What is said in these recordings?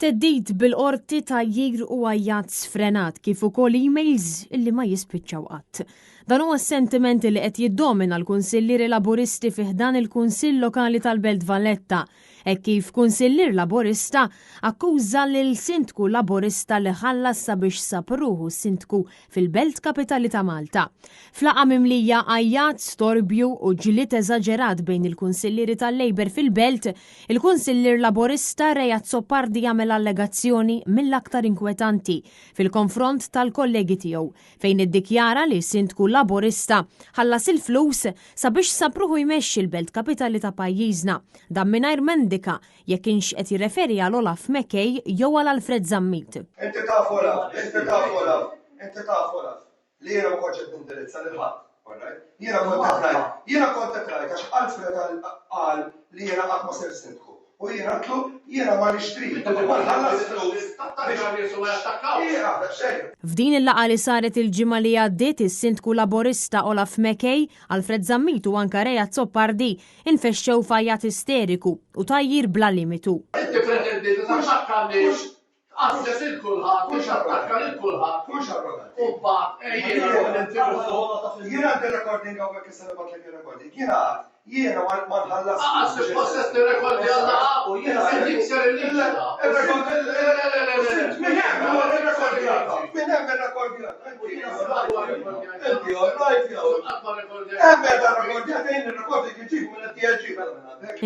Teddit bil-qorti tajjir u għajjat sfrenat kif ukoll emails illi ma jispiċċaw qatt. Dan huwa s-sentiment li qed jiddomina l-Kunsillieri Laburisti fih dan il-Kunsill Lokali tal-Belt Valletta, kif kunsillier Laburista akkuża lil sindku Laburista li ħallas sabiex sapruħu sindku fil-Belt Kapitali ta' Malta. Flaqa mimlija għajjat, storbju u ġiliet eżaġerat bejn il-Kunsillieri tal-Labor fil-Belt, il-Kunsillier Laburista Rejat Soppardi jagħmel allegazzjoni mill-aktar inkwetanti fil-konfront tal-kollegi tiegħu fejn iddikjara li sindku Laburista ħallas il-flus sabiex sapruħu jmexxi l-Belt Kapitali ta' pajjiżna. Dan mingħajr mendika jekk kienx qed jirreferi għal Olaf Mekej jew għal Alfred Zammit. Inti taf Olaf li jiena ma kontx qed nindirizza lil ħadd. Jiena kont qed ngħid għax Alfred qal li jiena qatt ma ser sindku. U jiena għatlu, jiena ma nixtri. F'din il-laqa li saret il-ġimgħa li għaddiet is-sindku Laburista Olaf Mekej, Alfred Zammit u anke Rejat Soppardi infexxew f'għajjat isteriku u tajjir bla limitu. Inti pretendi tatakkalni qażdet il-kulħadd, mhux attakka lil-kulħadd. U mbagħad jiena għandi recording hawnhekk issa nibgħatlek ir-recording. Jiena ma nħallas. Possess tirrekordi għal u jiena se tikser il-liġa.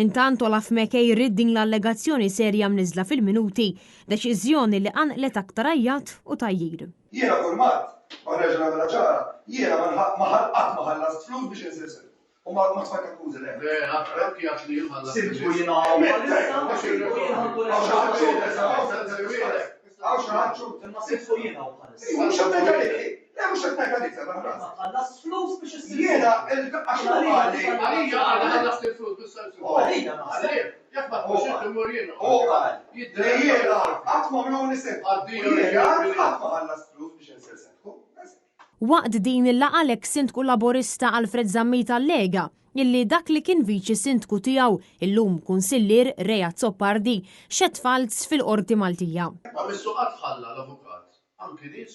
Intant Olaf Mekej ridding l-allegazzjoni serja mniżla fil-minuti, deċiżjoni li għanqlet aktar għajjat u tajjir. Jiena format, ma reġa nagħmilha ċara, jiena ma ħallas flus biex insisir. U ma tfakka akkużi le. Anki għax li jimħallas. Sindku jiena Waqt din il-laqa l-eks-sindku Laburista Alfred Zammit tal-Lega, illi dak li kien viċi sindku tiegħu illum kunsillier Rejat Soppardi xed falz fil-qorti Maltija. Ma mis-suqat ħalla l-avukat, anki nies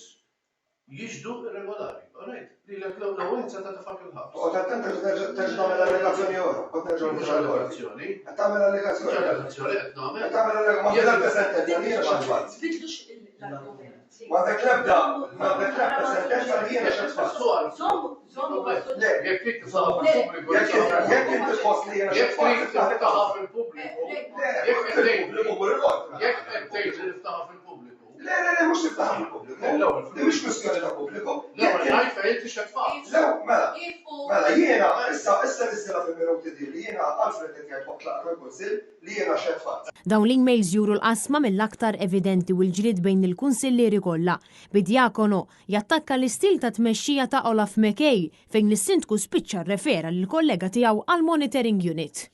jiġdu irregolari. Li l-ewwel se tafak il-ħabs. U tattent terġa' tagħmel allegazzjoni oħra. Kont nerġa' Mhux allegazzjoni. Qed tagħmel allegazzjoni. Allegazzjoni qed nagħmel. Qed tagħmel allegazzjoni. Ma preżentazzjoni jiena x'għad fatt. Ma dak lebda, ma dak lebda sentenza li jiena x'għad fatt. Jekk trid tisaħħa fil-pubbliku. Jekk inti tħoss li jiena x'għad fatt. Jekk trid tisaħħa fil-pubbliku. Jekk qed tgħid li tiftaħha fil-pubbliku. Le, mhux tiftaħha fil-pubbliku. Di mhix kwestjoni ta' pubbliku. Ngħid fejn x'qed tfaq. Mela jiena issa nisilha fil-minuti di li jiena Alfred qed jgħid waqt laqgħa l-Kunsill li jiena x'qed fatt. Dawn l-emails juru l-qasma mill-aktar evidenti u l-ġlied bejn il-kunsillieri kollha. Bid-diakono jattakka l-istil ta' tmexxija ta' Olaf Mekej fejn is-sindku spiċċa rrefera lill-kollega tiegħu għall-Monitoring Unit.